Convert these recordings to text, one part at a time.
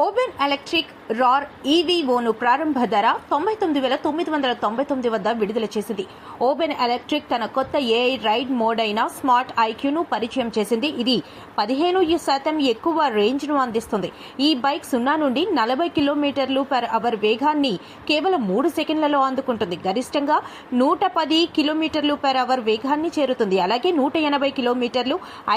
ఓబెన్ electric RAR ఈవీఓను ప్రారంభ ధర 99,999 వద్ద విడుదల చేసింది. ఓబెన్ ఎలక్ట్రిక్ తన కొత్త ఏఐ రైడ్ మోడ్ అయిన స్మార్ట్ ఐక్యూను పరిచయం చేసింది. ఇది 15% ఎక్కువ రేంజ్ను అందిస్తుంది. ఈ బైక్ 0 నుండి 40 km/h వేగాన్ని కేవలం 3 సెకండ్లలో అందుకుంటుంది. గరిష్టంగా 110 km/h వేగాన్ని చేరుతుంది. అలాగే 180 km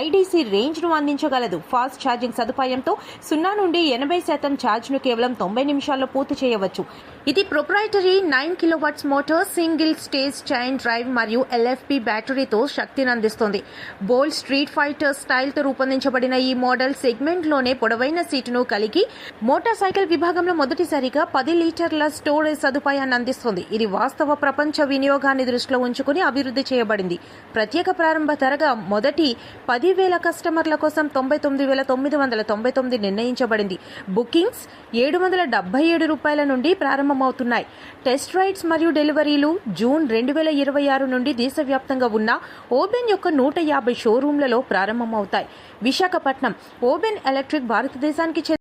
ఐడీసీ రేంజ్ను అందించగలదు. ఫాస్ట్ ఛార్జింగ్ సదుపాయంతో 0 నుండి 80% ఛార్జ్ను కేవలం 90 నిమిషాల్లో పూర్తి చేయవచ్చు. ఇది proprietary 9 kW motor, single stage chain drive మరియు ఎల్ఎఫ్పి బ్యాటరీతో శక్తిని అందిస్తుంది. బోల్డ్ స్ట్రీట్ ఫైటర్ స్టైల్తో రూపొందించబడిన ఈ మోడల్ సెగ్మెంట్లోనే పొడవైన సీటును కలిగి మోటార్ సైకిల్ విభాగంలో మొదటిసారిగా 10 లీటర్ల స్టోరేజ్ సదుపాయాన్ని అందిస్తుంది. ఇది వాస్తవ ప్రపంచ వినియోగాన్ని దృష్టిలో ఉంచుకుని అభివృద్ధి చేయబడింది. ప్రత్యేక ప్రారంభ ధరగా మొదటి 10,000 కస్టమర్ల కోసం 99,999 నిర్ణయించబడింది. బుకింగ్స్ $777 నుండి ప్రారంభమవుతున్నాయి. టెస్ట్ రైడ్స్ మరియు డెలివరీలు జూన్ 2026 నుండి దేశవ్యాప్తంగా ఉన్న ఓబెన్ యొక్క 150 షోరూంలలో ప్రారంభమవుతాయి. విశాఖపట్నం ఓబెన్ ఎలక్ట్రిక్ భారతదేశానికి